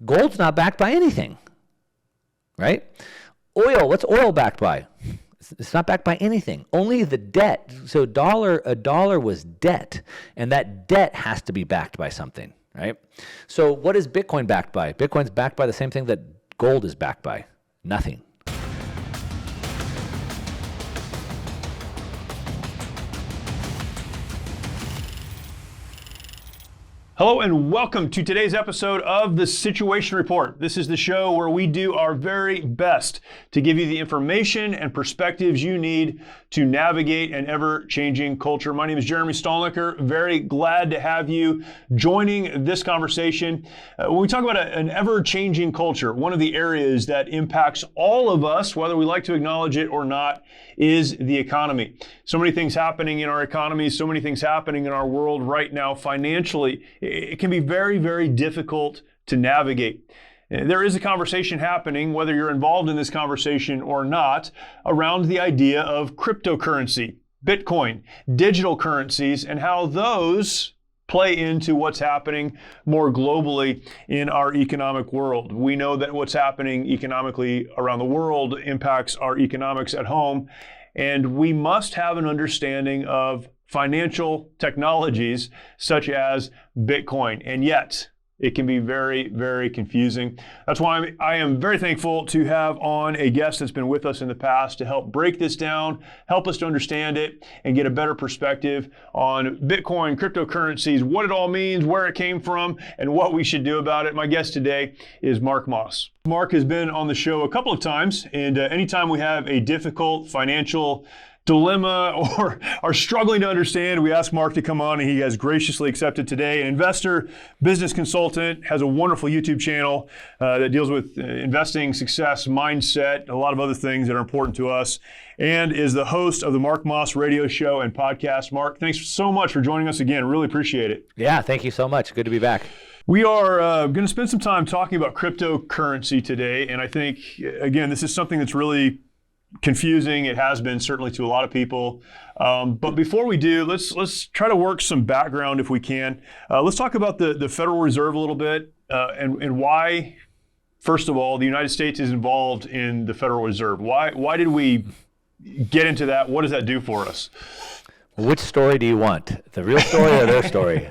Gold's not backed by anything, right? Oil, what's oil backed by? It's not backed by anything. Only the debt. So a dollar was debt, and that debt has to be backed by something, right? So what is Bitcoin backed by? Bitcoin's backed by the same thing that gold is backed by. Nothing. Hello and welcome to today's episode of the Situation Report. This is the show where we do our very best to give you the information and perspectives you need to navigate an ever-changing culture. My name is Jeremy Stalnecker. Very glad to have you joining this conversation. When we talk about an ever-changing culture, one of the areas that impacts all of us, whether we like to acknowledge it or not, is the economy. So many things happening in our economy, so many things happening in our world right now financially. It can be very, very difficult to navigate. There is a conversation happening, whether you're involved in this conversation or not, around the idea of cryptocurrency, Bitcoin, digital currencies, and how those play into what's happening more globally in our economic world. We know that what's happening economically around the world impacts our economics at home, and we must have an understanding of financial technologies such as Bitcoin. And yet, it can be very, very confusing. That's why I am very thankful to have on a guest that's been with us in the past to help break this down, help us to understand it, and get a better perspective on Bitcoin, cryptocurrencies, what it all means, where it came from, and what we should do about it. My guest today is Mark Moss. Mark has been on the show a couple of times, and anytime we have a difficult financial dilemma or are struggling to understand, we ask Mark to come on, and he has graciously accepted today. An investor, business consultant, has a wonderful YouTube channel that deals with investing, success, mindset, a lot of other things that are important to us, and is the host of the Mark Moss radio show and podcast. Mark, thanks so much for joining us again. Really appreciate it. Yeah, thank you so much. Good to be back. We are going to spend some time talking about cryptocurrency today, and I think, again, this is something that's really confusing. It has been, certainly, to a lot of people. But before we do, let's try to work some background if we can. Let's talk about the Federal Reserve a little bit and why, first of all, the United States is involved in the Federal Reserve. Why did we get into that? What does that do for us? Which story do you want? The real story or their story?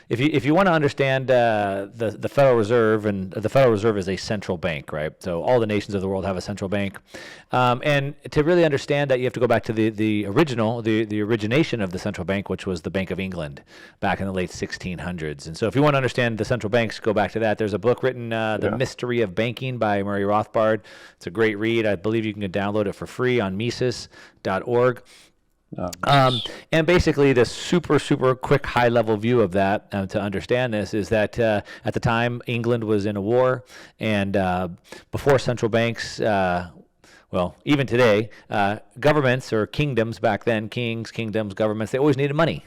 If you want to understand the Federal Reserve, and the Federal Reserve is a central bank, right? So all the nations of the world have a central bank. And to really understand that, you have to go back to the origination of the central bank, which was the Bank of England back in the late 1600s. And so if you want to understand the central banks, go back to that. There's a book written, The Mystery of Banking by Murray Rothbard. It's a great read. I believe you can download it for free on Mises.org. And basically, the super quick high-level view of that to understand this is that at the time, England was in a war, and before central banks, even today, governments or kingdoms back then, kings, kingdoms, governments, they always needed money.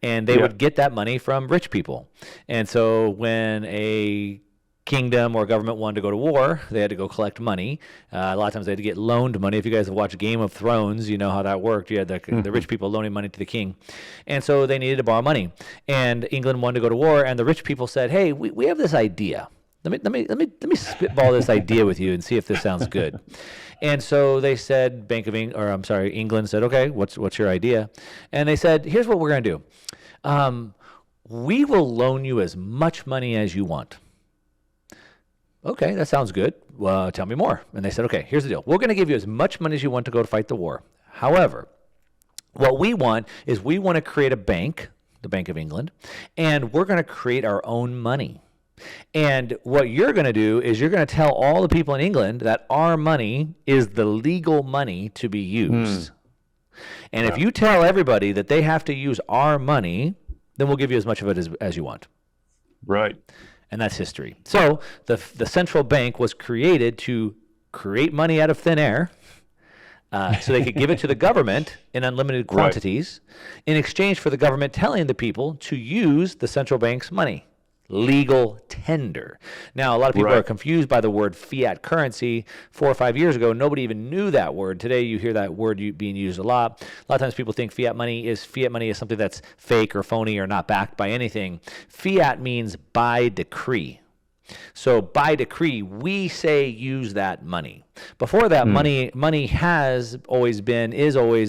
And they would get that money from rich people. And so when a kingdom or government wanted to go to war, they had to go collect money. A lot of times they had to get loaned money. If you guys have watched Game of Thrones, you know how that worked. You had the rich people loaning money to the king. And so they needed to borrow money. And England wanted to go to war, and the rich people said, hey, we have this idea. Let me spitball this idea with you and see if this sounds good. And so they said, England said, okay, what's your idea? And they said, here's what we're going to do. We will loan you as much money as you want. Okay, that sounds good. Well, tell me more. And they said, okay, here's the deal. We're going to give you as much money as you want to go to fight the war. However, what we want is we want to create a bank, the Bank of England, and we're going to create our own money. And what you're going to do is you're going to tell all the people in England that our money is the legal money to be used. And if you tell everybody that they have to use our money, then we'll give you as much of it as you want. Right. And that's history. So the central bank was created to create money out of thin air so they could give it to the government in unlimited quantities in exchange for the government telling the people to use the central bank's money. Legal tender. Now, a lot of people Right. are confused by the word fiat currency. 4 or 5 years ago, nobody even knew that word. Today, you hear that word being used a lot. A lot of times people think fiat money is something that's fake or phony or not backed by anything. Fiat means by decree. So by decree, we say use that money. Before that, money is always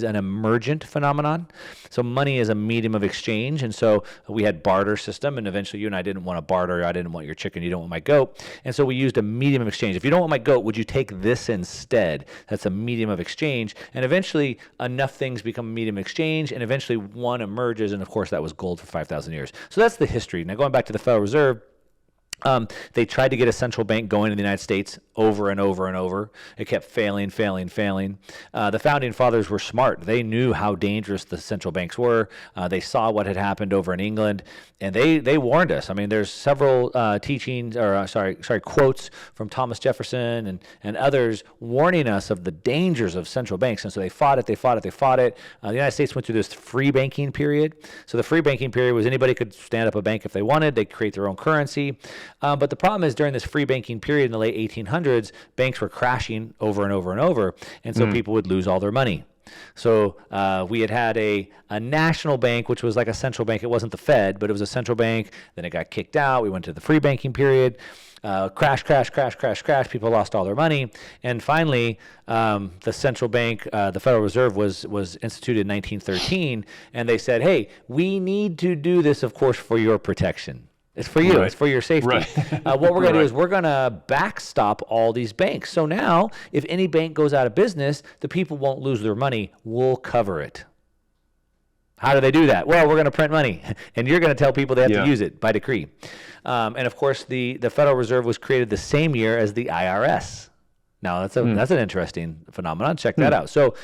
an emergent phenomenon. So money is a medium of exchange. And so we had barter system, and eventually you and I didn't want to barter. I didn't want your chicken. You don't want my goat. And so we used a medium of exchange. If you don't want my goat, would you take this instead? That's a medium of exchange. And eventually enough things become a medium of exchange, and eventually one emerges. And of course, that was gold for 5,000 years. So that's the history. Now going back to the Federal Reserve, they tried to get a central bank going in the United States over and over and over. It kept failing. The founding fathers were smart. They knew how dangerous the central banks were. They saw what had happened over in England, and they warned us. I mean, there's several quotes from Thomas Jefferson and others warning us of the dangers of central banks. And so they fought it. The United States went through this free banking period. So the free banking period was anybody could stand up a bank if they wanted. They create their own currency. But the problem is during this free banking period in the late 1800s, banks were crashing over and over and over, and so people would lose all their money. So we had a national bank, which was like a central bank. It wasn't the Fed, but it was a central bank. Then it got kicked out. We went to the free banking period. Crash. People lost all their money. And finally, the central bank, the Federal Reserve, was instituted in 1913, and they said, hey, we need to do this, of course, for your protection. It's for you. Right. It's for your safety. Right. What we're going to do is we're going to backstop all these banks. So now, if any bank goes out of business, the people won't lose their money. We'll cover it. How do they do that? Well, we're going to print money, and you're going to tell people they have to use it by decree. And of course, the Federal Reserve was created the same year as the IRS. Now, that's an interesting phenomenon. Check that out. So,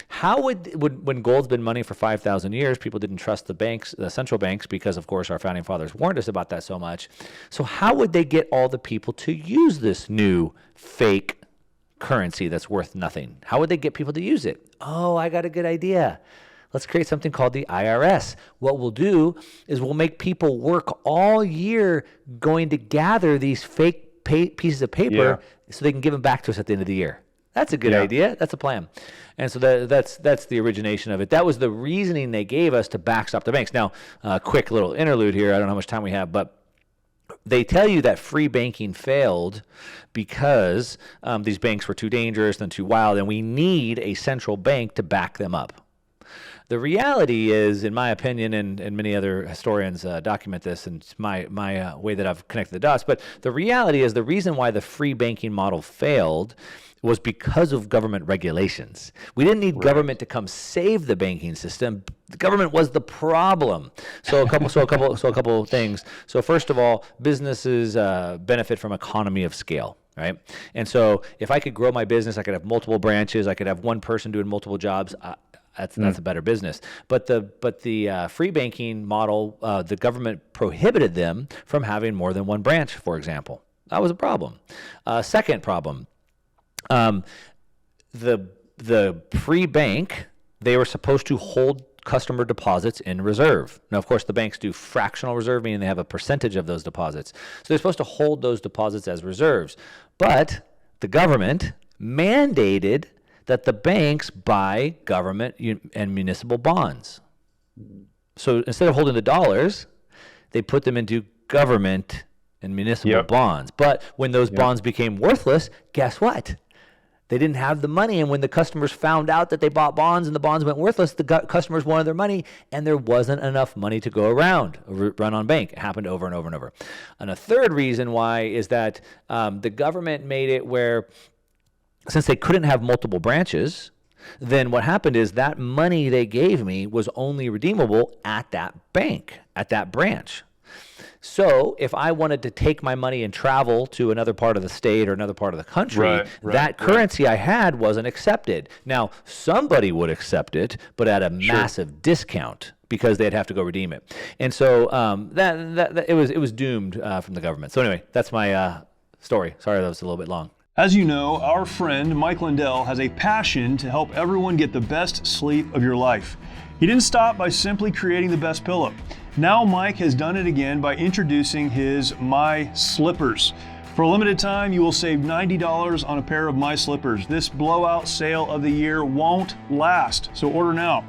how would when gold's been money for 5,000 years, people didn't trust the banks, the central banks, because of course our founding fathers warned us about that so much. So how would they get all the people to use this new fake currency that's worth nothing? How would they get people to use it? Oh, I got a good idea. Let's create something called the IRS. What we'll do is we'll make people work all year going to gather these fake pieces of paper so they can give them back to us at the end of the year. That's a good idea. That's a plan. And so that's the origination of it. That was the reasoning they gave us to backstop the banks. Now, quick little interlude here. I don't know how much time we have, but they tell you that free banking failed because these banks were too dangerous and too wild, and we need a central bank to back them up. The reality is, in my opinion, and many other historians document this, and it's my way that I've connected the dots, but the reality is the reason why the free banking model failed was because of government regulations. We didn't need government to come save the banking system. The government was the problem. So a couple of things. So first of all, businesses benefit from economy of scale. Right? And so if I could grow my business, I could have multiple branches, I could have one person doing multiple jobs. That's a better business. But the free banking model, the government prohibited them from having more than one branch, for example. That was a problem. Second problem, the free bank, they were supposed to hold customer deposits in reserve. Now, of course, the banks do fractional reserve, meaning they have a percentage of those deposits. So they're supposed to hold those deposits as reserves. But the government mandated that the banks buy government and municipal bonds. So instead of holding the dollars, they put them into government and municipal bonds. But when those bonds became worthless, guess what? They didn't have the money, and when the customers found out that they bought bonds and the bonds went worthless, the customers wanted their money, and there wasn't enough money to go around, run on bank. It happened over and over and over. And a third reason why is that the government made it where, since they couldn't have multiple branches, then what happened is that money they gave me was only redeemable at that bank, at that branch. So if I wanted to take my money and travel to another part of the state or another part of the country, that currency I had wasn't accepted. Now, somebody would accept it, but at a massive discount because they'd have to go redeem it. And so it was doomed from the government. So anyway, that's my story. Sorry that was a little bit long. As you know, our friend Mike Lindell has a passion to help everyone get the best sleep of your life. He didn't stop by simply creating the best pillow. Now Mike has done it again by introducing his My Slippers. For a limited time, you will save $90 on a pair of My Slippers. This blowout sale of the year won't last, so order now.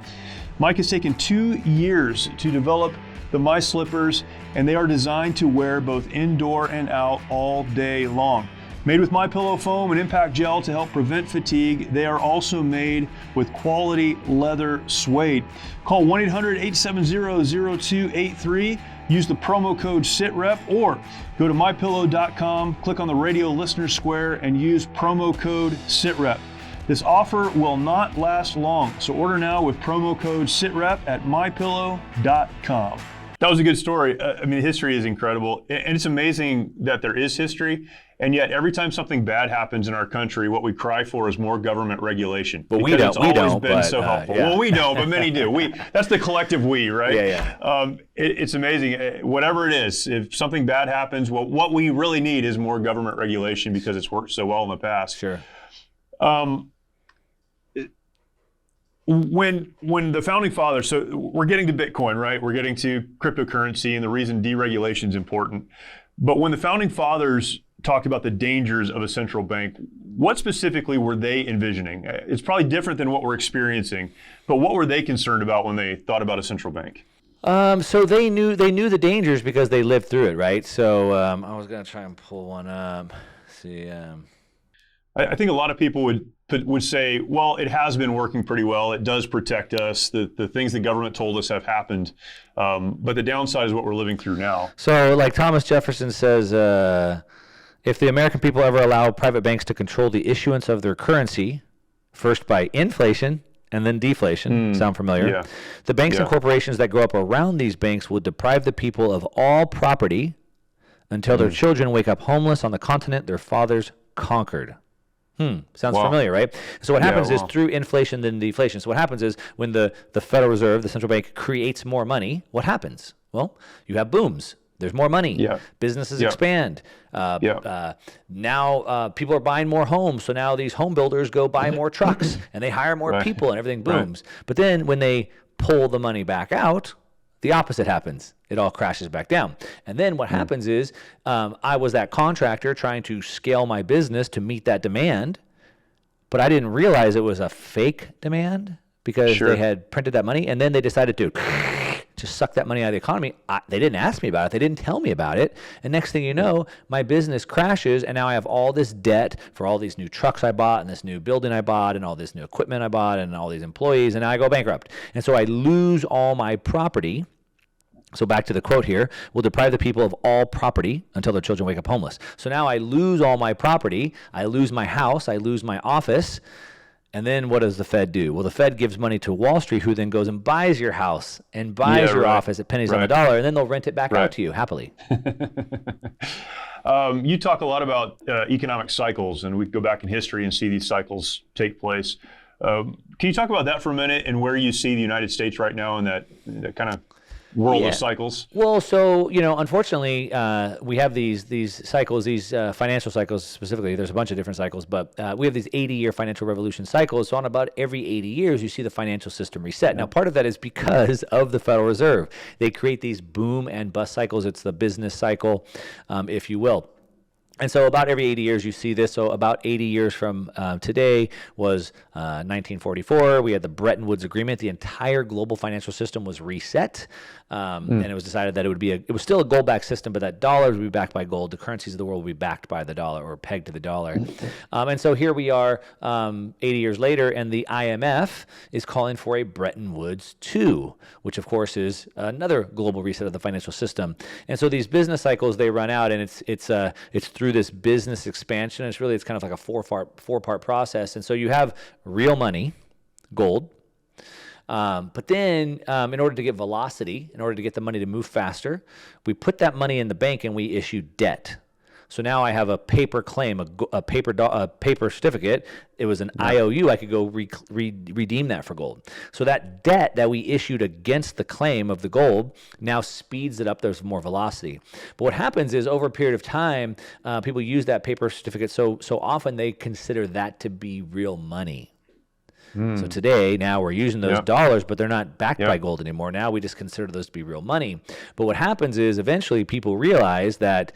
Mike has taken 2 years to develop the My Slippers, and they are designed to wear both indoor and out all day long. Made with MyPillow foam and impact gel to help prevent fatigue, they are also made with quality leather suede. Call 1-800-870-0283, use the promo code SITREP, or go to mypillow.com, click on the radio listener square, and use promo code SITREP. This offer will not last long, so order now with promo code SITREP at mypillow.com. That was a good story. I mean, history is incredible, and it's amazing that there is history. And yet, every time something bad happens in our country, what we cry for is more government regulation. But because we don't. It's always been but, so helpful. Yeah. Well, we don't, but many do. That's the collective we, right? Yeah. It's amazing. Whatever it is, if something bad happens, well, what we really need is more government regulation because it's worked so well in the past. Sure. When the founding fathers, so we're getting to Bitcoin, right? We're getting to cryptocurrency and the reason deregulation is important. But when the founding fathers talked about the dangers of a central bank, what specifically were they envisioning? It's probably different than what we're experiencing, but what were they concerned about when they thought about a central bank? So they knew the dangers because they lived through it, right? So I was going to try and pull one up. See. I think a lot of people would say, well, it has been working pretty well. It does protect us. The things the government told us have happened. But the downside is what we're living through now. So like Thomas Jefferson says, if the American people ever allow private banks to control the issuance of their currency, first by inflation and then deflation, sound familiar? Yeah. The banks and corporations that grow up around these banks will deprive the people of all property until their children wake up homeless on the continent their fathers conquered. Sounds familiar, right? So what happens is through inflation, then deflation. So what happens is when the Federal Reserve, the central bank, creates more money, what happens? Well, you have booms. There's more money. Yeah. Businesses expand. Now people are buying more homes. So now these home builders go buy more trucks and they hire more people and everything booms. But then when they pull the money back out, the opposite happens. It all crashes back down. And then what happens is I was that contractor trying to scale my business to meet that demand, but I didn't realize it was a fake demand because they had printed that money, and then they decided to suck that money out of the economy. They didn't ask me about it. They didn't tell me about it. And next thing you know, my business crashes, and now I have all this debt for all these new trucks I bought and this new building I bought and all this new equipment I bought and all these employees, and now I go bankrupt. And so I lose all my property. So back to the quote here, will deprive the people of all property until their children wake up homeless. So now I lose all my property. I lose my house. I lose my office. And then what does the Fed do? Well, the Fed gives money to Wall Street, who then goes and buys your house and buys your office at pennies on the dollar, and then they'll rent it back out to you happily. You talk a lot about economic cycles, and we go back in history and see these cycles take place. Can you talk about that for a minute and where you see the United States right now in that kind of world of cycles? Well, so, unfortunately, we have these cycles, these financial cycles specifically. There's a bunch of different cycles, but we have these 80-year financial revolution cycles. So on about every 80 years, you see the financial system reset. Now, part of that is because of the Federal Reserve. They create these boom and bust cycles. It's the business cycle, if you will. And so about every 80 years you see this. So about 80 years from today was 1944. We had the Bretton Woods Agreement. The entire global financial system was reset. And it was decided that it was still a gold-backed system, but that dollars would be backed by gold. The currencies of the world would be backed by the dollar or pegged to the dollar. And so here we are 80 years later, and the IMF is calling for a Bretton Woods 2, which of course is another global reset of the financial system. And so these business cycles, they run out, and it's through this business expansion. It's kind of like a four-part process. And so you have real money, gold. But then in order to get velocity, in order to get the money to move faster, we put that money in the bank and we issue debt. So now I have a paper claim, a paper certificate. It was an IOU. I could go redeem that for gold. So that debt that we issued against the claim of the gold now speeds it up. There's more velocity. But what happens is over a period of time, people use that paper certificate so often they consider that to be real money. So today, now we're using those Yeah. dollars, but they're not backed Yeah. by gold anymore. Now we just consider those to be real money. But what happens is eventually people realize that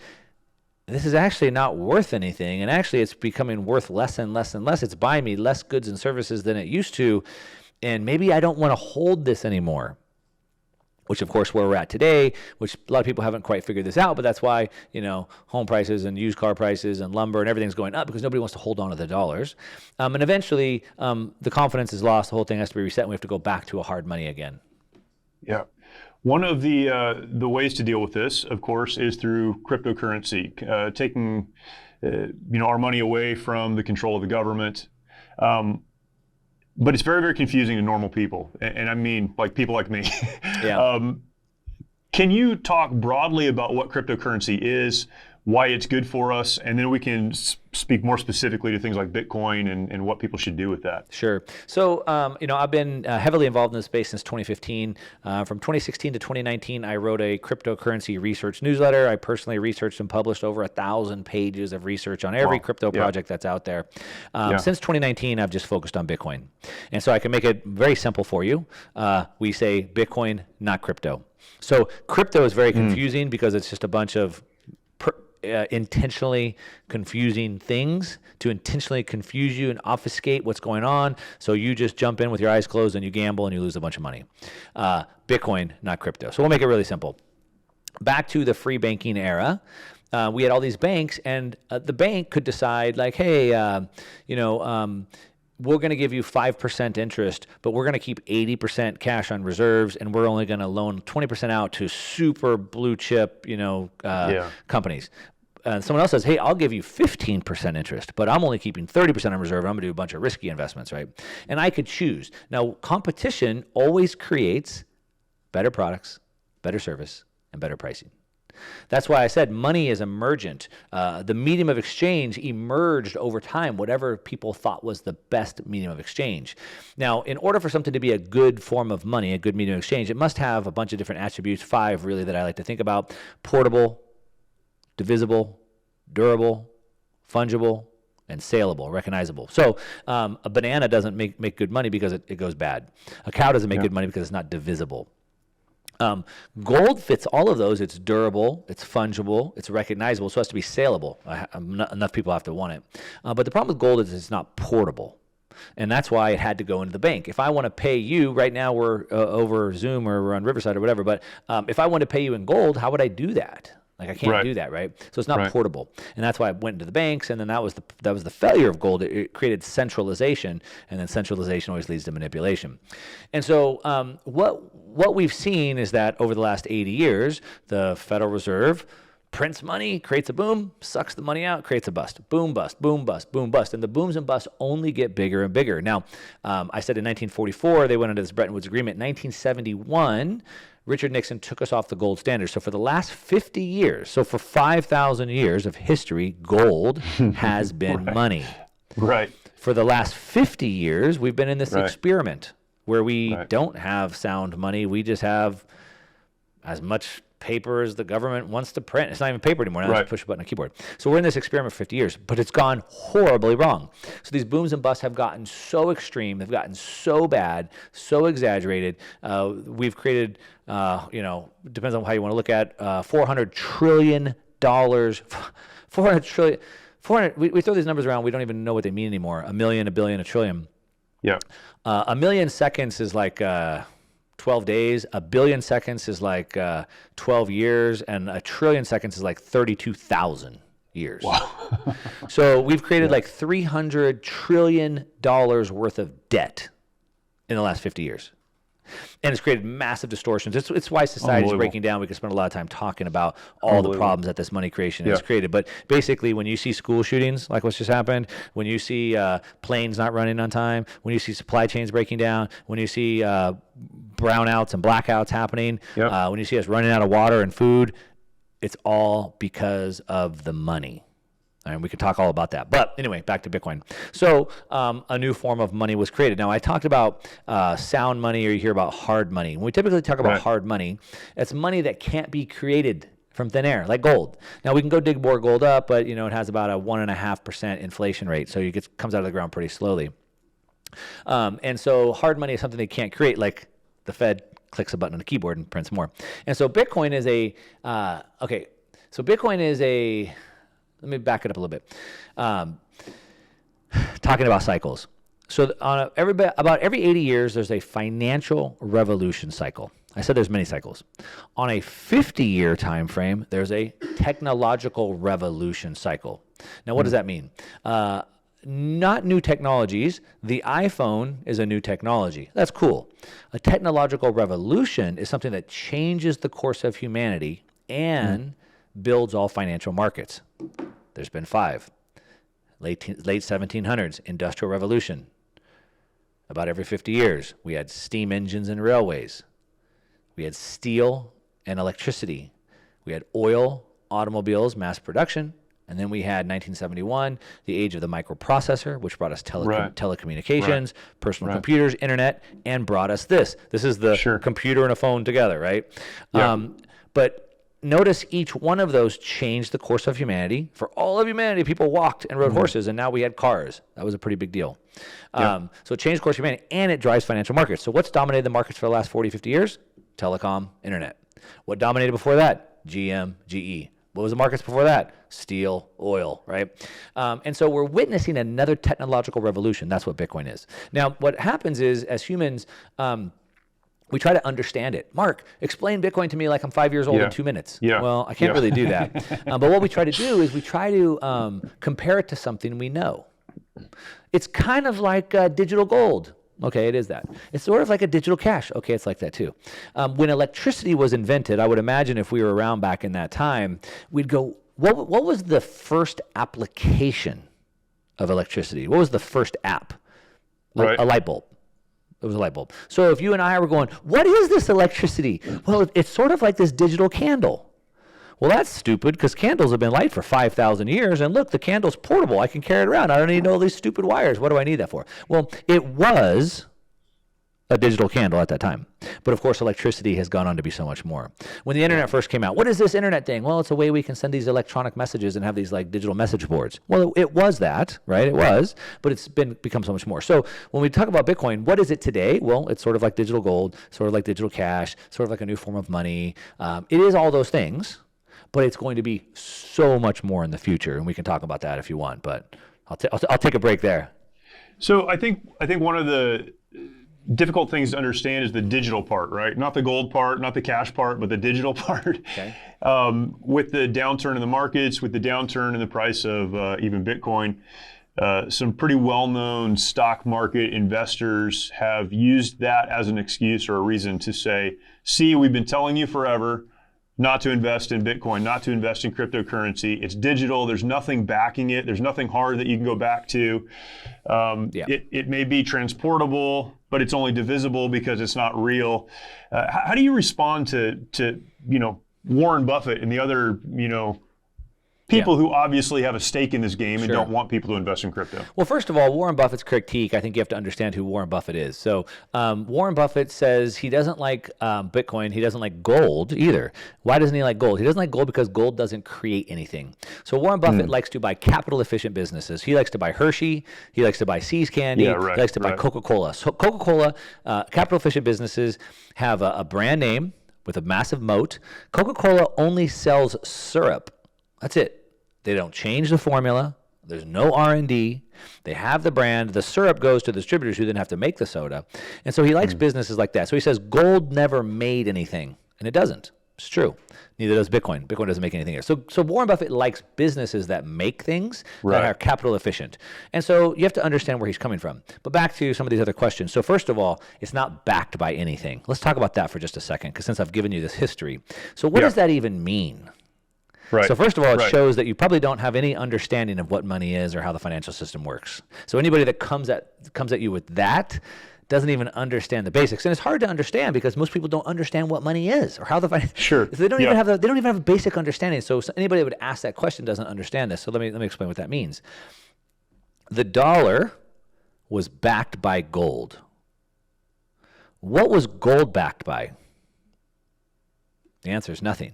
this is actually not worth anything, and actually it's becoming worth less and less and less. It's buying me less goods and services than it used to, and maybe I don't want to hold this anymore. Which, of course, where we're at today, which a lot of people haven't quite figured this out, but that's why, home prices and used car prices and lumber and everything's going up, because nobody wants to hold on to the dollars. And eventually, the confidence is lost. The whole thing has to be reset, and we have to go back to a hard money again. Yeah. One of the ways to deal with this, of course, is through cryptocurrency, taking our money away from the control of the government. But it's very, very confusing to normal people, and I mean like people like me. Yeah. Can you talk broadly about what cryptocurrency is, why it's good for us, and then we can speak more specifically to things like Bitcoin and what people should do with that? Sure. So, I've been heavily involved in this space since 2015. From 2016 to 2019, I wrote a cryptocurrency research newsletter. I personally researched and published over 1,000 pages of research on every crypto project that's out there. Since 2019, I've just focused on Bitcoin. And so I can make it very simple for you. We say Bitcoin, not crypto. So crypto is very confusing because it's just a bunch of intentionally confusing things to intentionally confuse you and obfuscate what's going on. So you just jump in with your eyes closed and you gamble and you lose a bunch of money. Bitcoin, not crypto. So we'll make it really simple. Back to the free banking era. We had all these banks, and the bank could decide like, hey, we're going to give you 5% interest, but we're going to keep 80% cash on reserves, and we're only going to loan 20% out to super blue chip, companies. Someone else says, hey, I'll give you 15% interest, but I'm only keeping 30% on reserve. I'm going to do a bunch of risky investments, right? And I could choose. Now, competition always creates better products, better service, and better pricing. That's why I said money is emergent. The medium of exchange emerged over time, whatever people thought was the best medium of exchange. Now, in order for something to be a good form of money, a good medium of exchange, it must have a bunch of different attributes, 5 really that I like to think about: portable, divisible, durable, fungible, and saleable, recognizable. So a banana doesn't make good money because it goes bad. A cow doesn't make good money because it's not divisible. Gold fits all of those. It's durable, it's fungible, it's recognizable, so it has to be saleable. Enough people have to want it. But the problem with gold is it's not portable. And that's why it had to go into the bank. If I want to pay you, right now we're over Zoom or we're on Riverside or whatever, but if I want to pay you in gold, how would I do that? Like I can't do that, right? So it's not portable, and that's why I went into the banks. And then that was the failure of gold. It created centralization, and then centralization always leads to manipulation. And so what we've seen is that over the last 80 years, the Federal Reserve prints money, creates a boom, sucks the money out, creates a bust. Boom, bust, boom, bust, boom, bust. And the booms and busts only get bigger and bigger. Now, I said in 1944 they went into this Bretton Woods Agreement. In 1971. Richard Nixon took us off the gold standard. So for the last 50 years, so for 5,000 years of history, gold has been money. Right. For the last 50 years, we've been in this experiment where we don't have sound money. We just have as much paper as the government wants to print. It's not even paper anymore. Now it's push a button on a keyboard. So we're in this experiment for 50 years, but it's gone horribly wrong. So these booms and busts have gotten so extreme. They've gotten so bad, so exaggerated. We've created, depends on how you want to look at, $400 trillion. 400 trillion. 400. We throw these numbers around. We don't even know what they mean anymore. A million, a billion, a trillion. Yeah. A million seconds is like 12 days. A billion seconds is like 12 years, and a trillion seconds is like 32,000 years. Wow. So we've created like $300 trillion worth of debt in the last 50 years. And it's created massive distortions. It's why society is breaking down. We could spend a lot of time talking about all the problems that this money creation has created. But basically, when you see school shootings, like what's just happened, when you see planes not running on time, when you see supply chains breaking down, when you see brownouts and blackouts happening, when you see us running out of water and food, it's all because of the money. And we could talk all about that. But anyway, back to Bitcoin. So a new form of money was created. Now, I talked about sound money, or you hear about hard money. When we typically talk about hard money, it's money that can't be created from thin air, like gold. Now, we can go dig more gold up, but it has about a 1.5% inflation rate. So it comes out of the ground pretty slowly. And so hard money is something they can't create, like the Fed clicks a button on a keyboard and prints more. And so Bitcoin is let me back it up a little bit. Talking about cycles. So about every 80 years, there's a financial revolution cycle. I said there's many cycles. On a 50-year time frame, there's a technological revolution cycle. Now, what does that mean? Not new technologies. The iPhone is a new technology. That's cool. A technological revolution is something that changes the course of humanity and builds all financial markets. There's been 5. Late 1700s, Industrial Revolution. About every 50 years, we had steam engines and railways. We had steel and electricity. We had oil, automobiles, mass production. And then we had 1971, the age of the microprocessor, which brought us telecommunications, personal computers, internet, and brought us this. This is the computer and a phone together, right? Yeah. But notice each one of those changed the course of humanity. For all of humanity, people walked and rode horses, and now we had cars. That was a pretty big deal. So it changed the course of humanity, and it drives financial markets. So what's dominated the markets for the last 40, 50 years? Telecom, internet. What dominated before that? GM, GE. What was the markets before that? Steel, oil, right? And so we're witnessing another technological revolution. That's what Bitcoin is. Now, what happens is, as humans, we try to understand it. Mark, explain Bitcoin to me like I'm 5 years old in 2 minutes. Yeah. Well, I can't really do that. But what we try to do is we try to compare it to something we know. It's kind of like digital gold. Okay, it is that. It's sort of like a digital cash. Okay, it's like that too. When electricity was invented, I would imagine if we were around back in that time, we'd go, what was the first application of electricity? What was the first app? A light bulb. It was a light bulb. So if you and I were going, what is this electricity? Well, it's sort of like this digital candle. Well, that's stupid because candles have been light for 5,000 years. And look, the candle's portable. I can carry it around. I don't need all these stupid wires. What do I need that for? Well, it was a digital candle at that time. But of course, electricity has gone on to be so much more. When the internet first came out, what is this internet thing? Well, it's a way we can send these electronic messages and have these like digital message boards. Well, it was that, right? It was, but it's become so much more. So when we talk about Bitcoin, what is it today? Well, it's sort of like digital gold, sort of like digital cash, sort of like a new form of money. It is all those things. But it's going to be so much more in the future, and we can talk about that if you want. But I'll take a break there. So I think one of the difficult things to understand is the digital part, right? Not the gold part, not the cash part, but the digital part. Okay. With the downturn in the markets, with the downturn in the price of even Bitcoin, some pretty well-known stock market investors have used that as an excuse or a reason to say, see, we've been telling you forever not to invest in Bitcoin, not to invest in cryptocurrency. It's digital. There's nothing backing it. There's nothing hard that you can go back to. It may be transportable, but it's only divisible because it's not real. How do you respond to Warren Buffett and the other people who obviously have a stake in this game and don't want people to invest in crypto? Well, first of all, Warren Buffett's critique, I think you have to understand who Warren Buffett is. So Warren Buffett says he doesn't like Bitcoin. He doesn't like gold either. Why doesn't he like gold? He doesn't like gold because gold doesn't create anything. So Warren Buffett likes to buy capital-efficient businesses. He likes to buy Hershey. He likes to buy See's Candy. He likes to buy Coca-Cola. So Coca-Cola, capital-efficient businesses have a brand name with a massive moat. Coca-Cola only sells syrup. That's it. They don't change the formula. There's no R&D. They have the brand. The syrup goes to the distributors who then have to make the soda. And so he likes businesses like that. So he says gold never made anything. And it doesn't. It's true. Neither does Bitcoin. Bitcoin doesn't make anything here. So Warren Buffett likes businesses that make things that are capital efficient. And so you have to understand where he's coming from. But back to some of these other questions. So first of all, it's not backed by anything. Let's talk about that for just a second, because since I've given you this history. So what does that even mean? Right. So first of all, it shows that you probably don't have any understanding of what money is or how the financial system works. So anybody that comes at you with that doesn't even understand the basics, and it's hard to understand because most people don't understand what money is or how the they don't even have a basic understanding. So anybody that would ask that question doesn't understand this. So let me explain what that means. The dollar was backed by gold. What was gold backed by? The answer is nothing.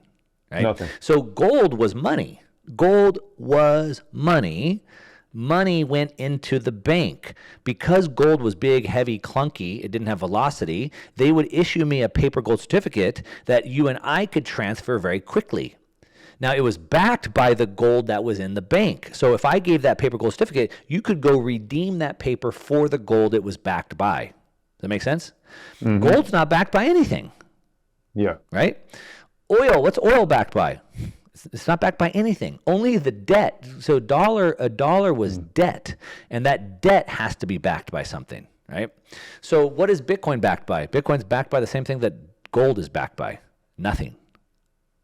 Right? Nothing. So gold was money. Gold was money money went into the bank. Because gold was big, heavy, clunky, it didn't have velocity, they would issue me a paper gold certificate that you and I could transfer very quickly. Now, it was backed by the gold that was in the bank. So if I gave that paper gold certificate, you could go redeem that paper for the gold it was backed by. Does that make sense? Gold's not backed by anything. Yeah. Right? Oil, what's oil backed by? It's not backed by anything. Only the debt. So a dollar was debt, and that debt has to be backed by something, right? So what is Bitcoin backed by? Bitcoin's backed by the same thing that gold is backed by. Nothing.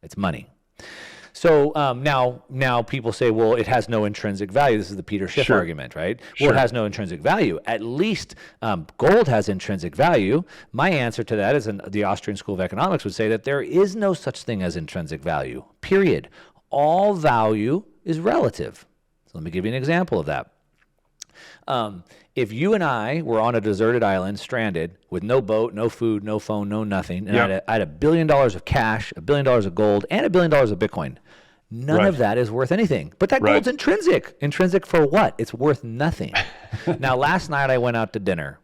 It's money. So now people say, well, it has no intrinsic value. This is the Peter Schiff argument, right? Well, it has no intrinsic value. At least gold has intrinsic value. My answer to that is, the Austrian School of Economics would say that there is no such thing as intrinsic value, period. All value is relative. So let me give you an example of that. If you and I were on a deserted island, stranded, with no boat, no food, no phone, no nothing, and I had $1 billion of cash, $1 billion of gold, and $1 billion of Bitcoin, none of that is worth anything. But that gold's intrinsic. Intrinsic for what? It's worth nothing. Now, last night I went out to dinner.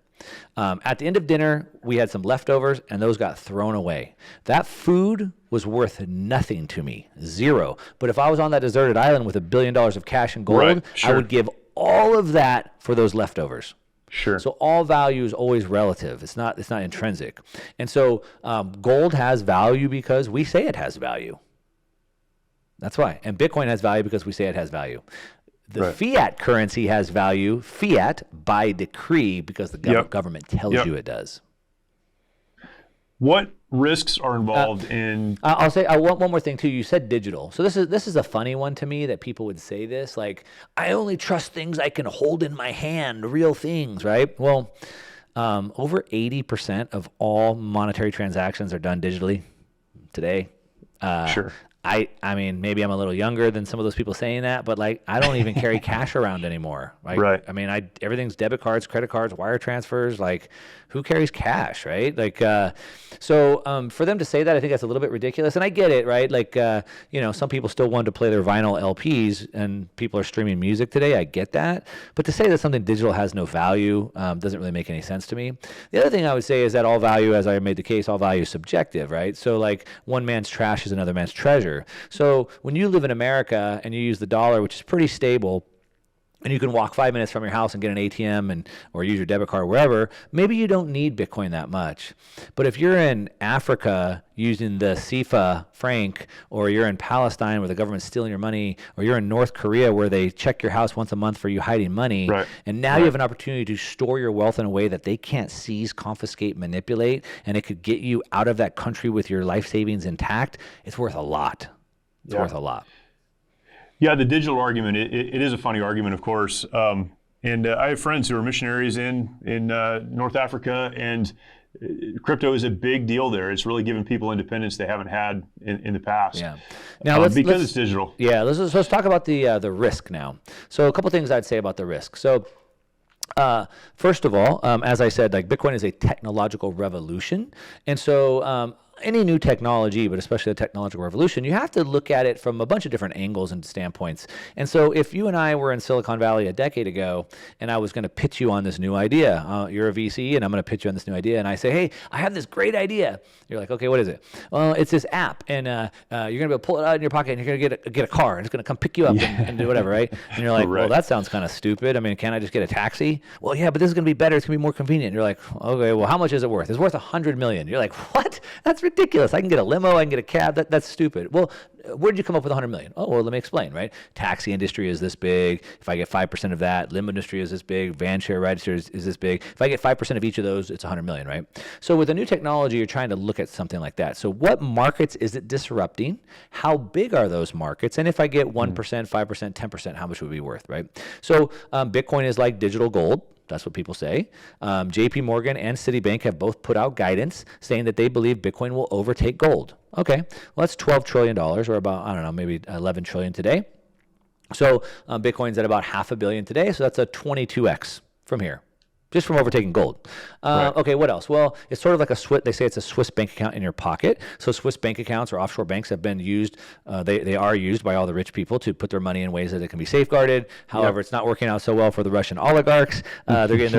At the end of dinner, we had some leftovers, and those got thrown away. That food was worth nothing to me, zero. But if I was on that deserted island with $1 billion of cash and gold, I would give all of that for those leftovers. Sure. So all value is always relative. It's not intrinsic. And so gold has value because we say it has value. That's why. And Bitcoin has value because we say it has value. The fiat currency has value, fiat by decree, because the government tells you it does. What risks are involved in? I'll say one more thing too. You said digital, so this is a funny one to me that people would say this, like, I only trust things I can hold in my hand, real things, right? Well, over 80% of all monetary transactions are done digitally today. Sure. I mean, maybe I'm a little younger than some of those people saying that, but like, I don't even carry cash around anymore. Right. I mean, everything's debit cards, credit cards, wire transfers. Like, who carries cash, right? Like, so for them to say that, I think that's a little bit ridiculous. And I get it, right? Like, some people still want to play their vinyl LPs, and people are streaming music today. I get that. But to say that something digital has no value doesn't really make any sense to me. The other thing I would say is that all value, as I made the case, all value is subjective, right? So like, one man's trash is another man's treasure. So when you live in America and you use the dollar, which is pretty stable, and you can walk 5 minutes from your house and get an ATM or use your debit card wherever, maybe you don't need Bitcoin that much. But if you're in Africa using the CFA franc, or you're in Palestine where the government's stealing your money, or you're in North Korea where they check your house once a month for you hiding money, and now you have an opportunity to store your wealth in a way that they can't seize, confiscate, manipulate, and it could get you out of that country with your life savings intact, it's worth a lot. It's worth a lot. Yeah, the digital argument, it is a funny argument, of course. And I have friends who are missionaries in North Africa, and crypto is a big deal there. It's really given people independence they haven't had in the past. Yeah. Now let's it's digital. Yeah, let's talk about the risk now. So a couple things I'd say about the risk. So first of all, as I said, like, Bitcoin is a technological revolution, and so any new technology, but especially the technological revolution, you have to look at it from a bunch of different angles and standpoints. And so if you and I were in Silicon Valley a decade ago, and I was going to pitch you on this new idea, you're a VC, and I'm going to pitch you on this new idea, and I say, hey, I have this great idea. You're like, okay, what is it? Well, it's this app, and you're going to be able to pull it out in your pocket, and you're going to get a car, and it's going to come pick you up and do whatever, right? And you're like, well, that sounds kind of stupid. I mean, can't I just get a taxi? Well, yeah, but this is going to be better. It's going to be more convenient. You're like, okay, well, how much is it worth? It's worth $100 million. You're like, what? That's ridiculous. I can get a limo, I can get a cab. That's stupid. Well, where did you come up with $100 million? Oh, well, let me explain, right? Taxi industry is this big. If I get 5% of that, limo industry is this big, van share rideshare is this big. If I get 5% of each of those, it's $100 million, right? So with a new technology, you're trying to look at something like that. So what markets is it disrupting? How big are those markets? And if I get 1%, 5%, 10%, how much would it be worth, right? So Bitcoin is like digital gold. That's what people say. JP Morgan and Citibank have both put out guidance saying that they believe Bitcoin will overtake gold. Okay, well, that's $12 trillion, or about, I don't know, maybe 11 trillion today. So Bitcoin's at about $500 million today, so that's a 22x from here. just from overtaking gold. Right. Okay, what else? Well, it's sort of like they say it's a Swiss bank account in your pocket. So Swiss bank accounts or offshore banks have been used, they are used by all the rich people to put their money in ways that it can be safeguarded. However, it's not working out so well for the Russian oligarchs. They're getting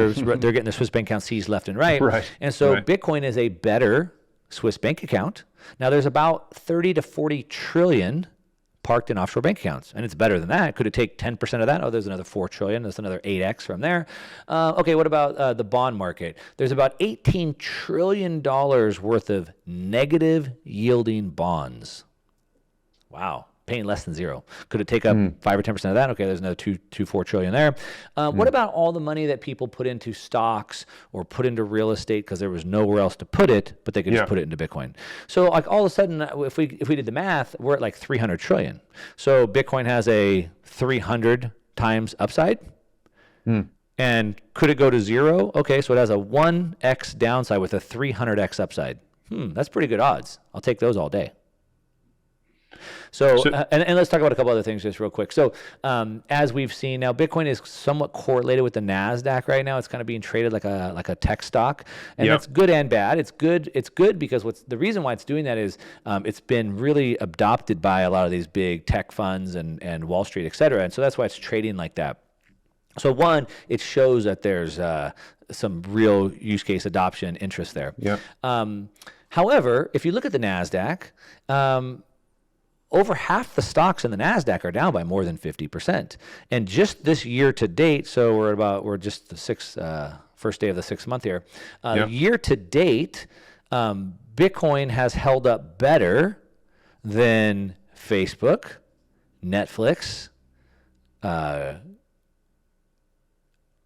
their Swiss bank accounts seized left and right. Right. And so Right. Bitcoin is a better Swiss bank account. Now there's about 30 to 40 trillion parked in offshore bank accounts, and it's better than that. Could it take 10% of that? Oh, there's another 4 trillion. That's another 8x from there. Okay, what about the bond market? There's about $18 trillion worth of negative yielding bonds. Wow, paying less than zero. Could it take up 5 or 10% of that? Okay, there's another 4 trillion there. What about all the money that people put into stocks or put into real estate because there was nowhere else to put it, but they could just put it into Bitcoin? So like all of a sudden, if we did the math, we're at like 300 trillion. So Bitcoin has a 300 times upside. And could it go to zero? Okay, so it has a 1x downside with a 300x upside. That's pretty good odds. I'll take those all day. So and let's talk about a couple other things just real quick. So as we've seen now, Bitcoin is somewhat correlated with the NASDAQ right now. It's kind of being traded like a tech stock, and that's good and bad. It's good because the reason why it's doing that is it's been really adopted by a lot of these big tech funds and Wall Street, et cetera, and so that's why it's trading like that. So one, it shows that there's some real use case adoption interest there. However, if you look at the NASDAQ, over half the stocks in the NASDAQ are down by more than 50%. And just this year to date, so we're just the first day of the 6th month here. Year to date, Bitcoin has held up better than Facebook, Netflix.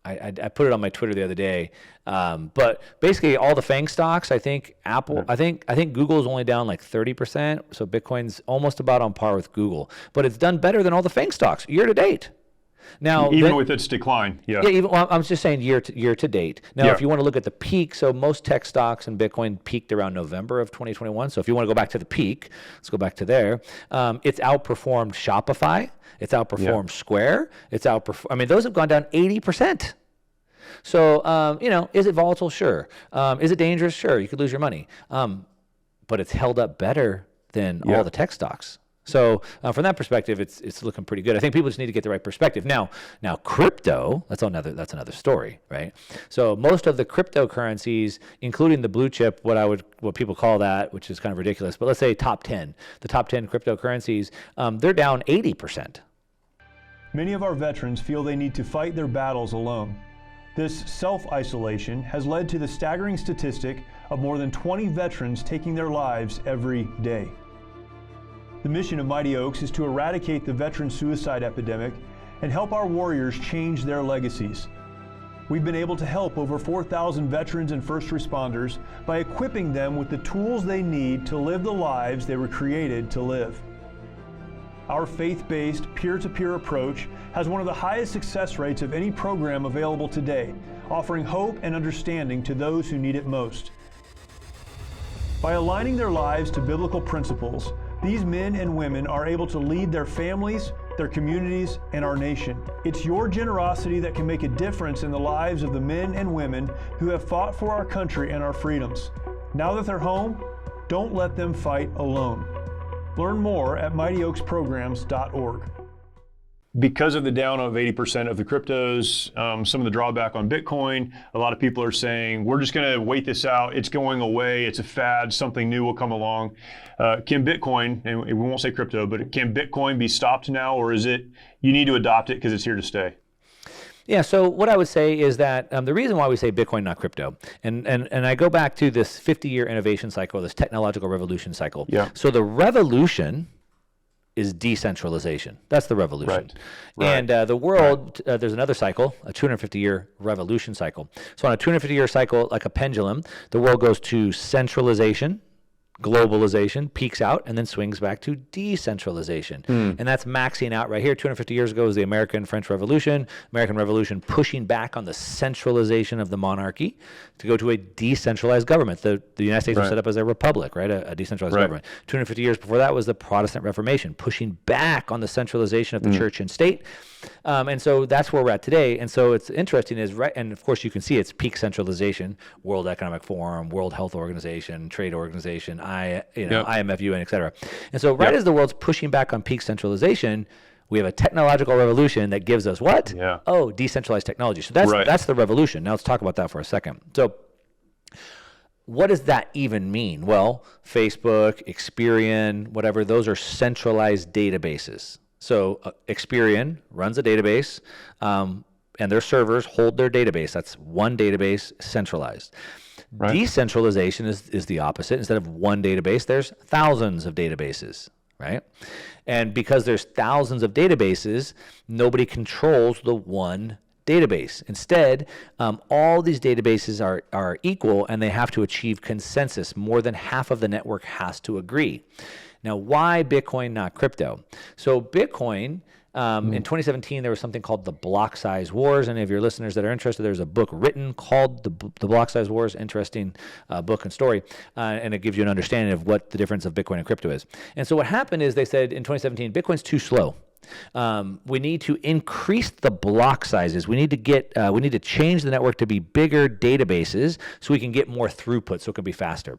I put it on my Twitter the other day, but basically all the FANG stocks. I think Apple. I think Google is only down like 30%. So Bitcoin's almost about on par with Google, but it's done better than all the FANG stocks year to date. Now, even with its decline, I'm just saying year to date. Now, if you want to look at the peak, so most tech stocks and Bitcoin peaked around November of 2021. So if you want to go back to the peak, let's go back to there. It's outperformed Shopify. It's outperformed Square. It's outperformed. I mean, those have gone down 80%. So, is it volatile? Sure. Is it dangerous? Sure. You could lose your money. But it's held up better than all the tech stocks. So from that perspective, it's looking pretty good. I think people just need to get the right perspective. Now crypto, that's another story, right? So most of the cryptocurrencies, including the blue chip, what people call that, which is kind of ridiculous, but let's say the top 10 cryptocurrencies, they're down 80%. Many of our veterans feel they need to fight their battles alone. This self-isolation has led to the staggering statistic of more than 20 veterans taking their lives every day. The mission of Mighty Oaks is to eradicate the veteran suicide epidemic and help our warriors change their legacies. We've been able to help over 4,000 veterans and first responders by equipping them with the tools they need to live the lives they were created to live. Our faith-based, peer-to-peer approach has one of the highest success rates of any program available today, offering hope and understanding to those who need it most. By aligning their lives to biblical principles, these men and women are able to lead their families, their communities, and our nation. It's your generosity that can make a difference in the lives of the men and women who have fought for our country and our freedoms. Now that they're home, don't let them fight alone. Learn more at mightyoaksprograms.org. Because of the down of 80% of the cryptos, some of the drawback on Bitcoin, a lot of people are saying, we're just going to wait this out. It's going away. It's a fad. Something new will come along. Can Bitcoin, and we won't say crypto, but can Bitcoin be stopped now, or is it you need to adopt it because it's here to stay? Yeah, so what I would say is that the reason why we say Bitcoin, not crypto, and I go back to this 50-year innovation cycle, this technological revolution cycle. Yeah. So the revolution is decentralization. That's the revolution. Right. And the world, there's another cycle, a 250-year revolution cycle. So on a 250-year cycle, like a pendulum, the world goes to centralization, globalization, peaks out, and then swings back to decentralization. And that's maxing out right here. 250 years ago was the American French Revolution. American Revolution pushing back on the centralization of the monarchy to go to a decentralized government. The United States was set up as a republic, right? A decentralized government. 250 years before that was the Protestant Reformation, pushing back on the centralization of the church and state. And so that's where we're at today. And so it's interesting is right, and of course you can see it's peak centralization, World Economic Forum, World Health Organization, Trade Organization, IMF, UN, et cetera. And so as the world's pushing back on peak centralization, we have a technological revolution that gives us what? Oh, decentralized technology. So that's the revolution. Now let's talk about that for a second. So what does that even mean? Well, Facebook, Experian, whatever, those are centralized databases. So Experian runs a database, and their servers hold their database. That's one database, centralized. Decentralization is the opposite. Instead of one database, there's thousands of databases, right? And because there's thousands of databases, nobody controls the one database. Instead, all these databases are equal, and they have to achieve consensus. More than half of the network has to agree. Now, why Bitcoin, not crypto? So Bitcoin, in 2017, there was something called the block size wars. Any of your listeners that are interested, there's a book written called The Block Size Wars. Interesting book and story. And it gives you an understanding of what the difference of Bitcoin and crypto is. And so what happened is they said in 2017, Bitcoin's too slow. We need to increase the block sizes. We need to change the network to be bigger databases so we can get more throughput, so it can be faster.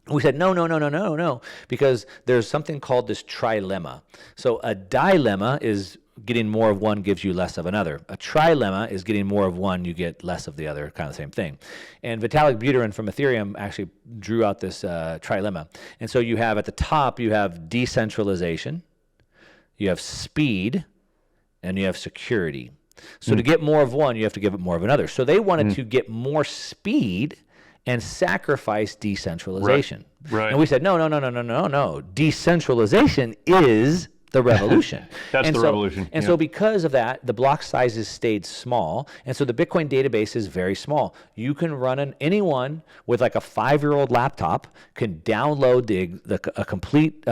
We said, no, because there's something called this trilemma. So a dilemma is getting more of one gives you less of another. A trilemma is getting more of one, you get less of the other, kind of the same thing. And Vitalik Buterin from Ethereum actually drew out this trilemma. And so you have at the top, you have decentralization, you have speed, and you have security. So to get more of one, you have to give it more of another. So they wanted to get more speed and sacrifice decentralization. Right. And we said, no. Decentralization is the revolution. That's the revolution. And so because of that, the block sizes stayed small. And so the Bitcoin database is very small. You can run anyone with like a 5-year-old laptop can download a complete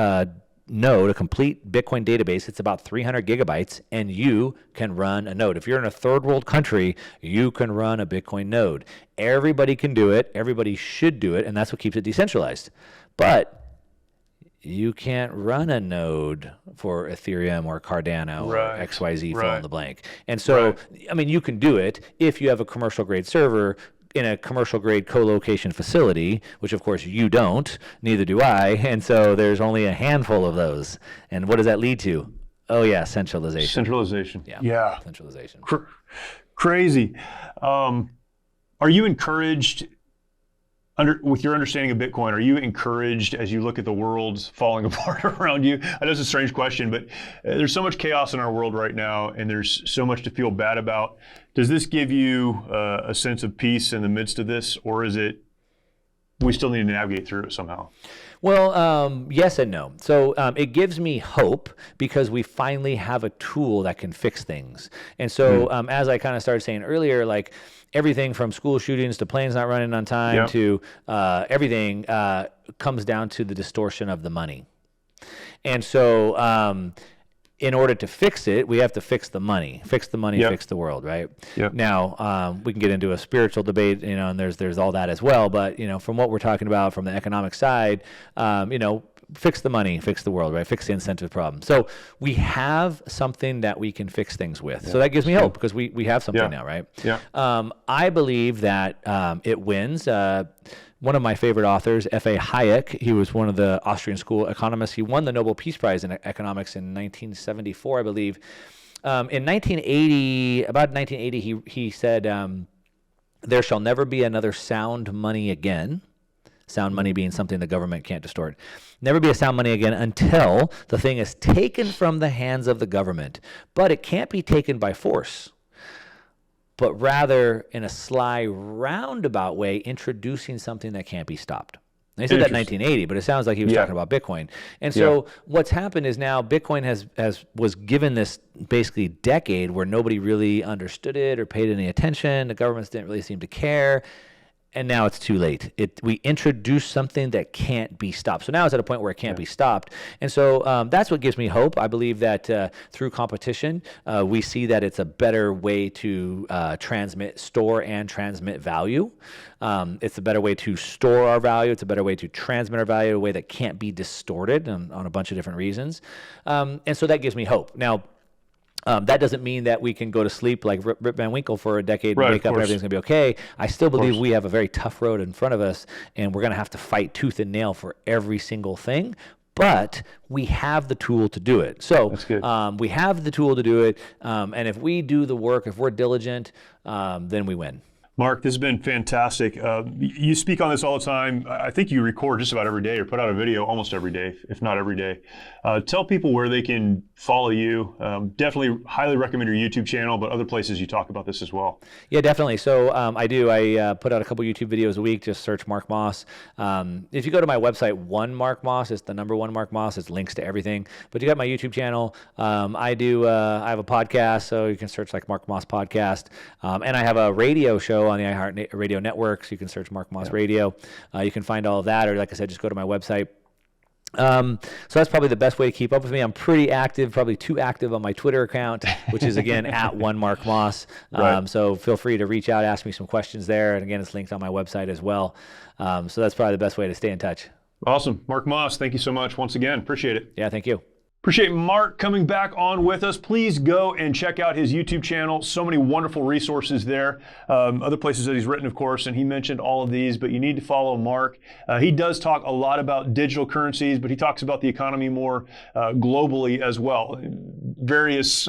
node, a complete Bitcoin database. It's about 300 gigabytes, and you can run a node. If you're in a third world country, you can run a Bitcoin node. Everybody can do it. Everybody should do it, and that's what keeps it decentralized. But you can't run a node for Ethereum or Cardano or XYZ, fill in the blank. And so, I mean, you can do it if you have a commercial grade server in a commercial grade co-location facility, which of course you don't, neither do I, and so there's only a handful of those. And what does that lead to? Oh yeah, centralization. Yeah. Centralization. Crazy. Are you encouraged, with your understanding of Bitcoin, are you encouraged as you look at the world falling apart around you? I know it's a strange question, but there's so much chaos in our world right now, and there's so much to feel bad about. Does this give you a sense of peace in the midst of this, or is it we still need to navigate through it somehow? Well, yes and no. So it gives me hope because we finally have a tool that can fix things. And so as I kind of started saying earlier, like everything from school shootings to planes not running on time to everything comes down to the distortion of the money. And so in order to fix it, we have to fix the money. Fix the money, fix the world, right? Now, we can get into a spiritual debate, and there's all that as well. But, from what we're talking about from the economic side, fix the money, fix the world, right? Fix the incentive problem. So we have something that we can fix things with. So that gives me hope because we have something now, right? I believe that it wins. One of my favorite authors, F.A. Hayek, he was one of the Austrian school economists. He won the Nobel Peace Prize in economics in 1974, I believe. In 1980, he said, there shall never be another sound money again. Sound money being something the government can't distort. Never be a sound money again until the thing is taken from the hands of the government. But it can't be taken by force, but rather in a sly, roundabout way, introducing something that can't be stopped. And he said that in 1980, but it sounds like he was talking about Bitcoin. And so what's happened is now Bitcoin was given this basically decade where nobody really understood it or paid any attention. The governments didn't really seem to care. and now it's too late. We introduced something that can't be stopped. So now it's at a point where it can't be stopped. And so that's what gives me hope. I believe that through competition, we see that it's a better way to store and transmit value. It's a better way to store our value. It's a better way to transmit our value in a way that can't be distorted on a bunch of different reasons. And so that gives me hope. Now, that doesn't mean that we can go to sleep like Rip Van Winkle for a decade and wake up and everything's going to be okay. I still believe we have a very tough road in front of us, and we're going to have to fight tooth and nail for every single thing. But we have the tool to do it. So we have the tool to do it. And if we do the work, if we're diligent, then we win. Mark, this has been fantastic. You speak on this all the time. I think you record just about every day or put out a video almost every day, if not every day. Tell people where they can follow you. Definitely highly recommend your YouTube channel, but other places you talk about this as well. Yeah, definitely. So I do. I put out a couple YouTube videos a week. Just search Mark Moss. If you go to my website, One Mark Moss, it's the number one Mark Moss. It's links to everything. But you got my YouTube channel. I have a podcast, so you can search like Mark Moss Podcast. And I have a radio show on the iHeart Radio Network, so you can search Mark Moss Radio. You can find all of that, or like I said, just go to my website. So that's probably the best way to keep up with me. I'm pretty active, probably too active on my Twitter account, which is again at One Mark Moss. So feel free to reach out, ask me some questions there, and again, it's linked on my website as well. So that's probably the best way to stay in touch. Awesome, Mark Moss. Thank you so much once again. Appreciate it. Yeah, thank you. Appreciate Mark coming back on with us. Please go and check out his YouTube channel. So many wonderful resources there. Other places that he's written, of course, and he mentioned all of these, but you need to follow Mark. He does talk a lot about digital currencies, but he talks about the economy more globally as well. Various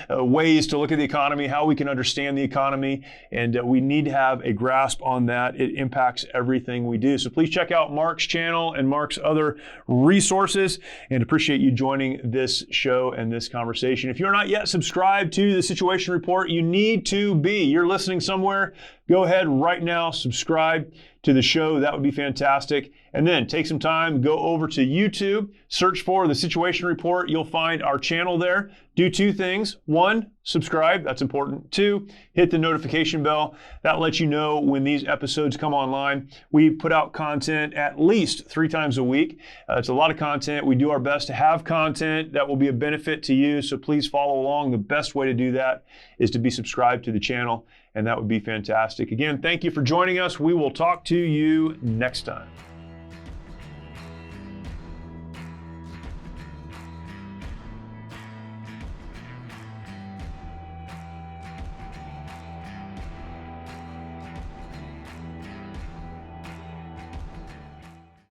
ways to look at the economy, how we can understand the economy, and we need to have a grasp on that. It impacts everything we do. So please check out Mark's channel and Mark's other resources, and appreciate you joining this show and this conversation. If you're not yet subscribed to the Situation Report, you need to be. You're listening somewhere, go ahead right now, subscribe to the show. That would be fantastic. And then take some time, go over to YouTube, search for the Situation Report. You'll find our channel there. Do two things. One, subscribe. That's important. Two, hit the notification bell. That lets you know when these episodes come online. We put out content at least 3 times a week. It's a lot of content. We do our best to have content that will be a benefit to you. So please follow along. The best way to do that is to be subscribed to the channel, and that would be fantastic. Again, thank you for joining us. We will talk to you next time.